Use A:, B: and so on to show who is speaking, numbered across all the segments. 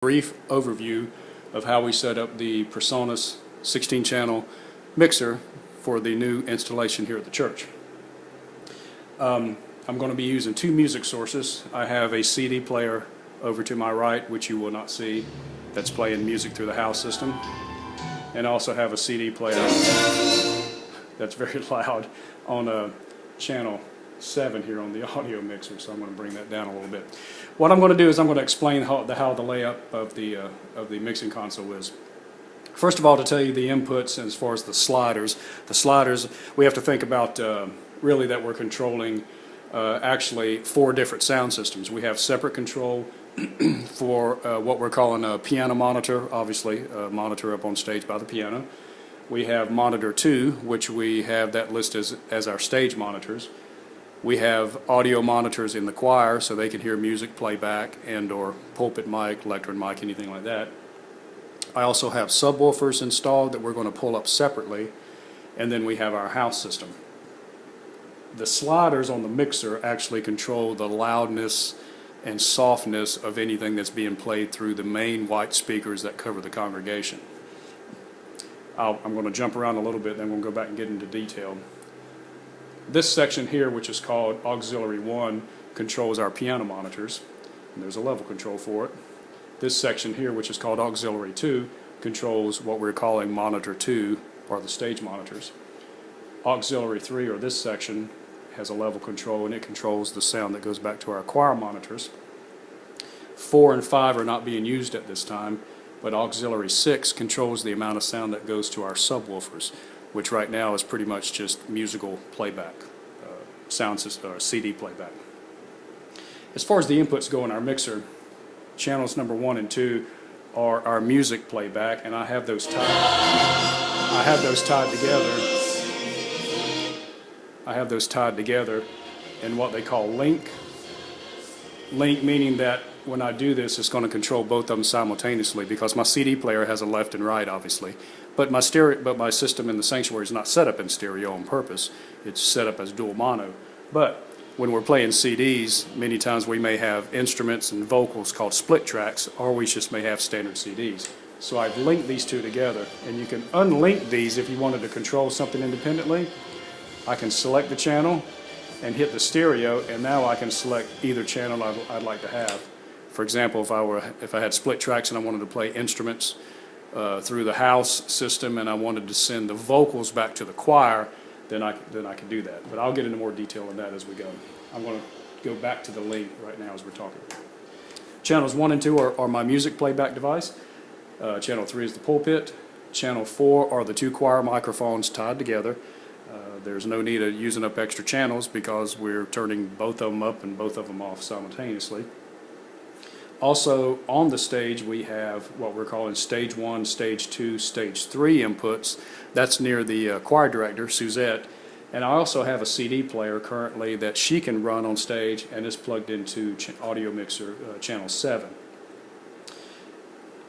A: Brief overview of how we set up the PreSonus 16-channel mixer for the new installation here at the church. I'm going to be using two music sources. I have a CD player over to my right, which you will not see, that's playing music through the house system, and I also have a CD player that's very loud on channel 7 here on the audio mixer, so I'm going to bring that down a little bit. What I'm going to do is I'm going to explain how the layout of the mixing console is. First of all, to tell you the inputs as far as the sliders we have to think about really that we're controlling actually 4 different sound systems. We have separate control for what we're calling a piano monitor, obviously a monitor up on stage by the piano. We have monitor 2, which we have that listed as our stage monitors. We have audio monitors in the choir so they can hear music playback and or pulpit mic, lectern mic, anything like that. I also have subwoofers installed that we're going to pull up separately, and then we have our house system. The sliders on the mixer actually control the loudness and softness of anything that's being played through the main white speakers that cover the congregation. I'm going to jump around a little bit, then we'll go back and get into detail. This section here, which is called Auxiliary 1, controls our piano monitors, and there's a level control for it. This section here, which is called Auxiliary 2, controls what we're calling Monitor 2, or the stage monitors. Auxiliary 3, or this section, has a level control, and it controls the sound that goes back to our choir monitors. 4 and 5 are not being used at this time, but Auxiliary 6 controls the amount of sound that goes to our subwoofers, which right now is pretty much just musical playback, sound system, or CD playback. As far as the inputs go in our mixer, channels number 1 and 2 are our music playback, and I have those tied together in what they call link. Link meaning that when I do this, it's going to control both of them simultaneously, because my CD player has a left and right, obviously. But my system in the sanctuary is not set up in stereo on purpose. It's set up as dual mono. But when we're playing CDs, many times we may have instruments and vocals called split tracks, or we just may have standard CDs. So I've linked these two together, and you can unlink these if you wanted to control something independently. I can select the channel and hit the stereo, and now I can select either channel I'd like to have. For example, if I had split tracks and I wanted to play instruments through the house system, and I wanted to send the vocals back to the choir, then I could do that. But I'll get into more detail on that as we go. I'm going to go back to the link right now as we're talking. Channels 1 and 2 are my music playback device. Channel 3 is the pulpit. Channel 4 are the 2 choir microphones tied together. There's no need of using up extra channels because we're turning both of them up and both of them off simultaneously. Also on the stage we have what we're calling stage 1, stage 2, stage 3 inputs. That's near the choir director, Suzette. And I also have a CD player currently that she can run on stage, and is plugged into audio mixer channel 7.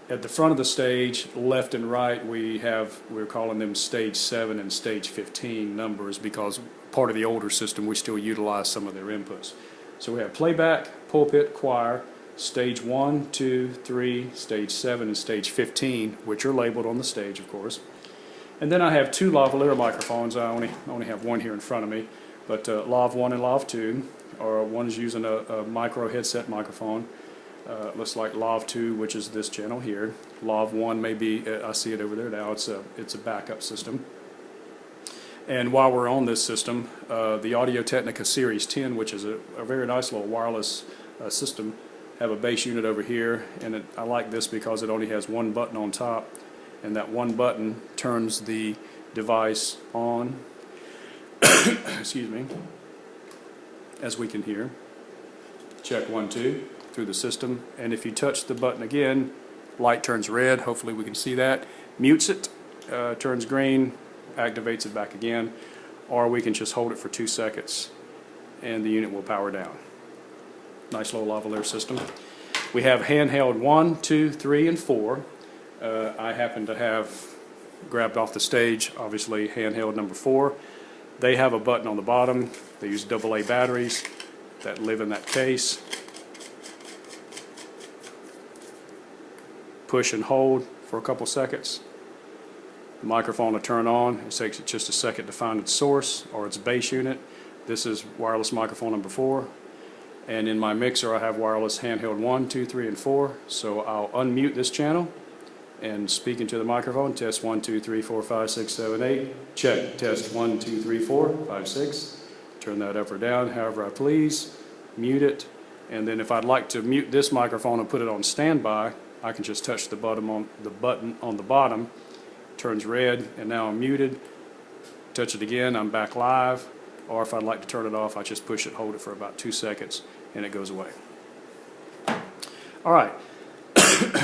A: At the front of the stage, left and right, we're calling them stage 7 and stage 15 numbers, because part of the older system we still utilize some of their inputs. So we have playback, pulpit, choir, stage 1, 2, 3, stage 7, and stage 15, which are labeled on the stage, of course. And then I have 2 lavalier microphones. I only have one here in front of me, but Lav 1 and Lav 2, or one is using a micro headset microphone. Looks like Lav 2, which is this channel here. Lav 1 may be, I see it over there now, it's a backup system. And while we're on this system, the Audio-Technica Series 10, which is a very nice little wireless system, have a bass unit over here, and I like this because it only has one button on top, and that one button turns the device on, excuse me, as we can hear. Check 1, 2 through the system, and if you touch the button again, light turns red, hopefully we can see that, mutes it, turns green, activates it back again, or we can just hold it for 2 seconds and the unit will power down. Nice little lavalier system. We have handheld 1, 2, 3, and 4. I happen to have grabbed off the stage, obviously, handheld number 4. They have a button on the bottom. They use AA batteries that live in that case. push and hold for a couple seconds. The microphone will turn on. It takes it just a second to find its source or its base unit. This is wireless microphone number 4. And in my mixer I have wireless handheld 1, 2, 3, and 4. So I'll unmute this channel and speak into the microphone. Test 1, 2, 3, 4, 5, 6, 7, 8. Check. Test 1, 2, 3, 4, 5, 6. Turn that up or down however I please. Mute it. And then if I'd like to mute this microphone and put it on standby, I can just touch the button on the bottom. Turns red, and now I'm muted. Touch it again, I'm back live. Or if I'd like to turn it off, I just push it, hold it for about 2 seconds, and it goes away. All right.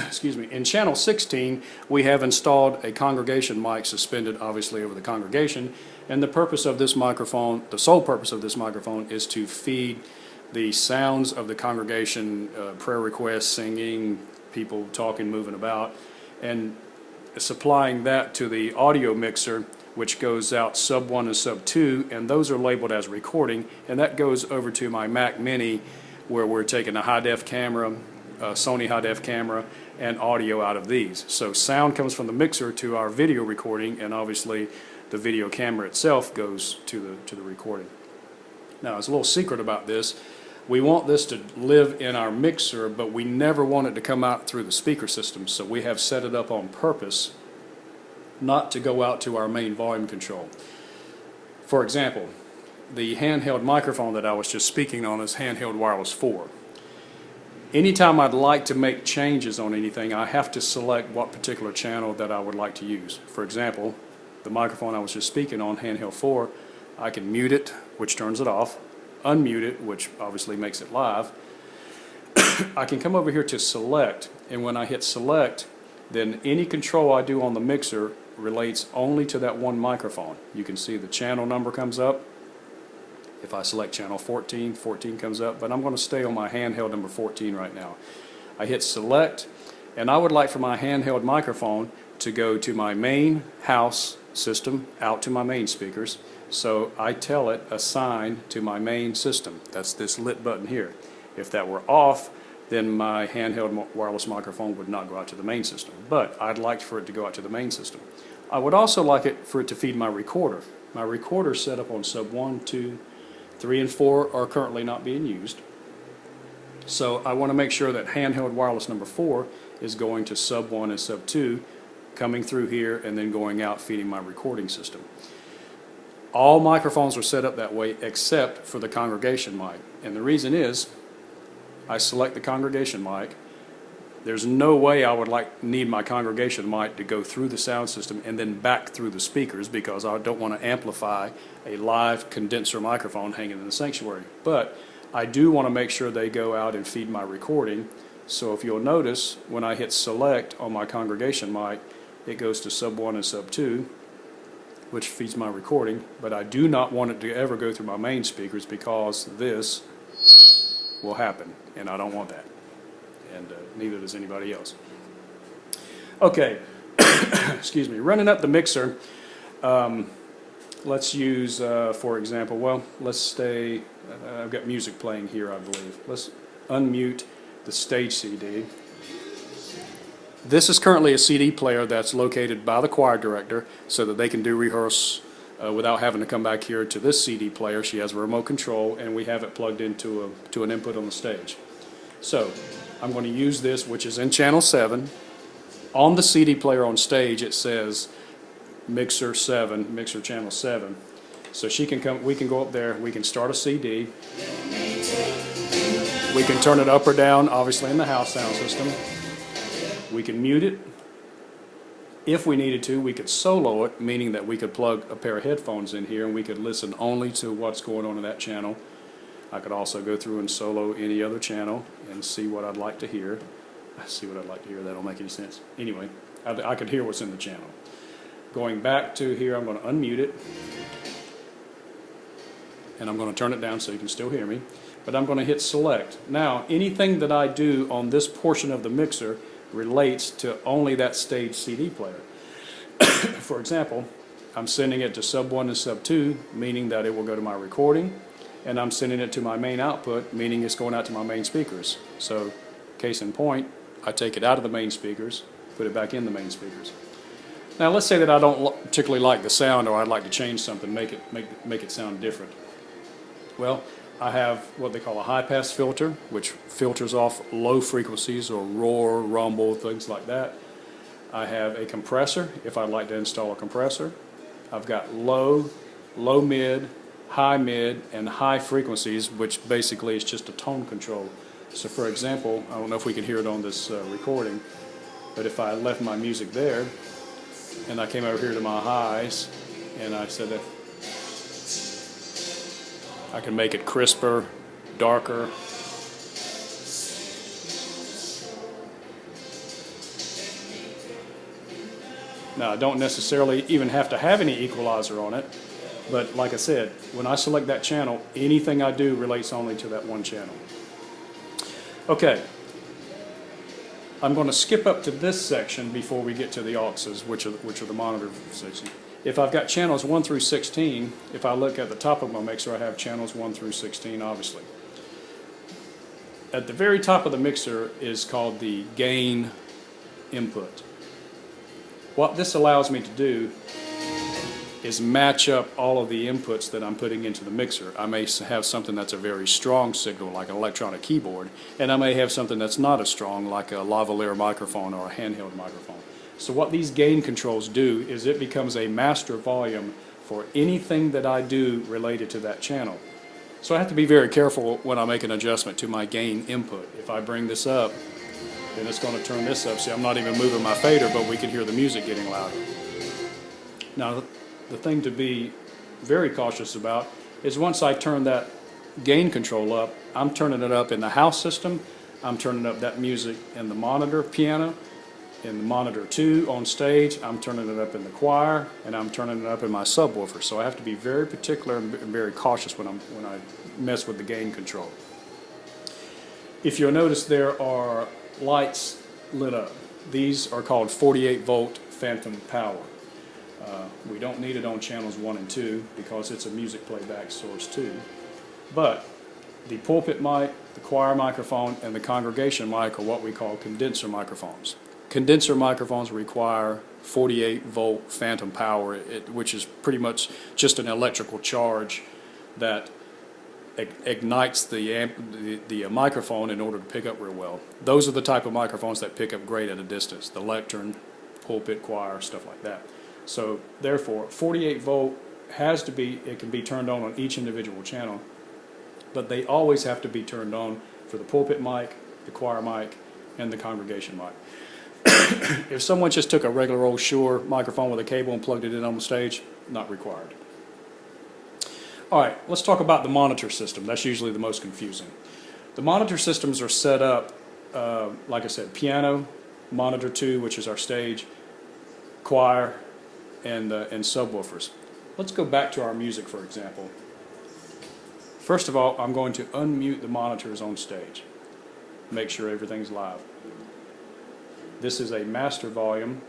A: Excuse me. In channel 16, we have installed a congregation mic suspended obviously over the congregation, and the purpose of this microphone, the sole purpose of this microphone, is to feed the sounds of the congregation, prayer requests, singing, people talking, moving about, and supplying that to the audio mixer, which goes out sub 1 and sub 2, and those are labeled as recording, and that goes over to my Mac Mini, where we're taking a high-def camera, a Sony high-def camera, and audio out of these. So sound comes from the mixer to our video recording, and obviously the video camera itself goes to the recording. Now, there's a little secret about this. We want this to live in our mixer, but we never want it to come out through the speaker system, so we have set it up on purpose not to go out to our main volume control. For example, the handheld microphone that I was just speaking on is handheld wireless 4. Anytime I'd like to make changes on anything, I have to select what particular channel that I would like to use. For example, the microphone I was just speaking on, handheld 4, I can mute it, which turns it off, unmute it, which obviously makes it live. I can come over here to select, and when I hit select, then any control I do on the mixer relates only to that one microphone. You can see the channel number comes up. If I select channel 14, 14 comes up, but I'm going to stay on my handheld number 14 right now. I hit select, and I would like for my handheld microphone to go to my main house system, out to my main speakers. So I tell it assign to my main system. That's this lit button here. If that were off, then my handheld wireless microphone would not go out to the main system. But I'd like for it to go out to the main system. I would also like it for it to feed my recorder. My recorder is set up on sub 1, 2, 3, and 4 are currently not being used. So I want to make sure that handheld wireless number 4 is going to sub 1 and sub 2, coming through here and then going out feeding my recording system. All microphones are set up that way except for the congregation mic. And the reason is, I select the congregation mic. There's no way I would need my congregation mic to go through the sound system and then back through the speakers, because I don't want to amplify a live condenser microphone hanging in the sanctuary. But I do want to make sure they go out and feed my recording. So if you'll notice, when I hit select on my congregation mic, it goes to sub 1 and sub 2, which feeds my recording, but I do not want it to ever go through my main speakers, because this will happen, and I don't want that, and neither does anybody else. Okay, excuse me, running up the mixer, let's use, for example, well, let's stay, I've got music playing here, I believe. Let's unmute the stage CD. This is currently a CD player that's located by the choir director so that they can do rehearse without having to come back here to this CD player. She has a remote control, and we have it plugged into an input on the stage. So I'm going to use this, which is in channel 7. On the CD player on stage it says mixer 7, mixer channel 7. So she can come, we can go up there, we can start a CD. We can turn it up or down, obviously in the house sound system. We can mute it. If we needed to, we could solo it, meaning that we could plug a pair of headphones in here and we could listen only to what's going on in that channel. I could also go through and solo any other channel and see what I'd like to hear. See what I'd like to hear, that don't make any sense. Anyway, I could hear what's in the channel. Going back to here, I'm going to unmute it. And I'm going to turn it down so you can still hear me. But I'm going to hit select. Now, anything that I do on this portion of the mixer relates to only that stage CD player. For example, I'm sending it to sub 1 and sub 2, meaning that it will go to my recording, and I'm sending it to my main output, meaning it's going out to my main speakers. So, case in point, I take it out of the main speakers, put it back in the main speakers. Now let's say that I don't particularly like the sound, or I'd like to change something, make it sound different. Well, I have what they call a high-pass filter, which filters off low frequencies or roar, rumble, things like that. I have a compressor, if I'd like to install a compressor. I've got low, mid, and high frequencies, which basically is just a tone control. So for example, I don't know if we can hear it on this recording, but if I left my music there, and I came over here to my highs, and I said that I can make it crisper, darker. Now, I don't necessarily even have to have any equalizer on it, but like I said, when I select that channel, anything I do relates only to that one channel. Okay, I'm going to skip up to this section before we get to the auxes, which are the monitor section. If I've got channels 1 through 16, if I look at the top of my mixer, I have channels 1 through 16, obviously. At the very top of the mixer is called the gain input. What this allows me to do is match up all of the inputs that I'm putting into the mixer. I may have something that's a very strong signal, like an electronic keyboard, and I may have something that's not as strong, like a lavalier microphone or a handheld microphone. So what these gain controls do is it becomes a master volume for anything that I do related to that channel. So I have to be very careful when I make an adjustment to my gain input. If I bring this up, then it's going to turn this up. See, I'm not even moving my fader, but we can hear the music getting louder. Now, the thing to be very cautious about is once I turn that gain control up, I'm turning it up in the house system, I'm turning up that music in the monitor piano, in the monitor 2 on stage, I'm turning it up in the choir, and I'm turning it up in my subwoofer. So I have to be very particular and very cautious when I mess with the gain control. If you'll notice, there are lights lit up. These are called 48 volt phantom power. We don't need it on channels 1 and 2 because it's a music playback source too. But the pulpit mic, the choir microphone, and the congregation mic are what we call condenser microphones. Condenser microphones require 48 volt phantom power, which is pretty much just an electrical charge that ignites the microphone in order to pick up real well. Those are the type of microphones that pick up great at a distance, the lectern, pulpit, choir, stuff like that. So therefore, 48 volt has to be, it can be turned on each individual channel, but they always have to be turned on for the pulpit mic, the choir mic, and the congregation mic. If someone just took a regular old Shure microphone with a cable and plugged it in on the stage, not required. All right, let's talk about the monitor system. That's usually the most confusing. The monitor systems are set up, like I said, piano, monitor 2, which is our stage, choir, and subwoofers. Let's go back to our music, for example. First of all, I'm going to unmute the monitors on stage. Make sure everything's live. This is a master volume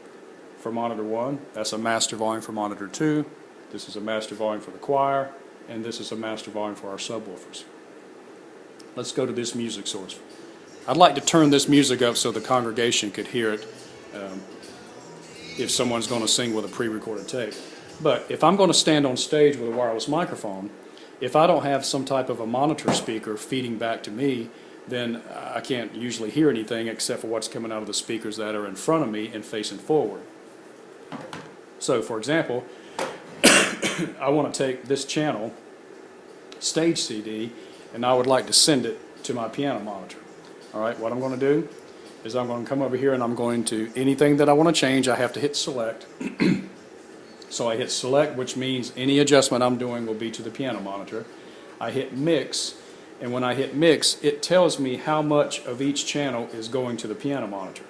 A: for monitor 1. That's a master volume for monitor 2. This is a master volume for the choir. And this is a master volume for our subwoofers. Let's go to this music source. I'd like to turn this music up so the congregation could hear it if someone's going to sing with a pre-recorded tape. But if I'm going to stand on stage with a wireless microphone, if I don't have some type of a monitor speaker feeding back to me, then I can't usually hear anything except for what's coming out of the speakers that are in front of me and facing forward. So, for example, I want to take this channel, stage CD, and I would like to send it to my piano monitor. All right, what I'm going to do is I'm going to come over here and I'm going to, anything that I want to change, I have to hit select. So I hit select, which means any adjustment I'm doing will be to the piano monitor. I hit mix, and when I hit mix, it tells me how much of each channel is going to the piano monitor.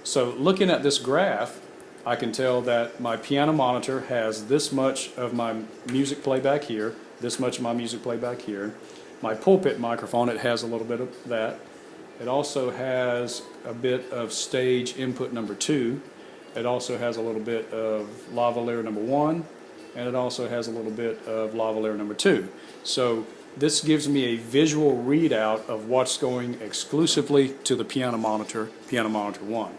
A: So looking at this graph, I can tell that my piano monitor has this much of my music playback here, this much of my music playback here. My pulpit microphone, it has a little bit of that. It also has a bit of stage input number 2. It also has a little bit of lavalier number 1, and it also has a little bit of lavalier number 2. So this gives me a visual readout of what's going exclusively to the piano monitor 1.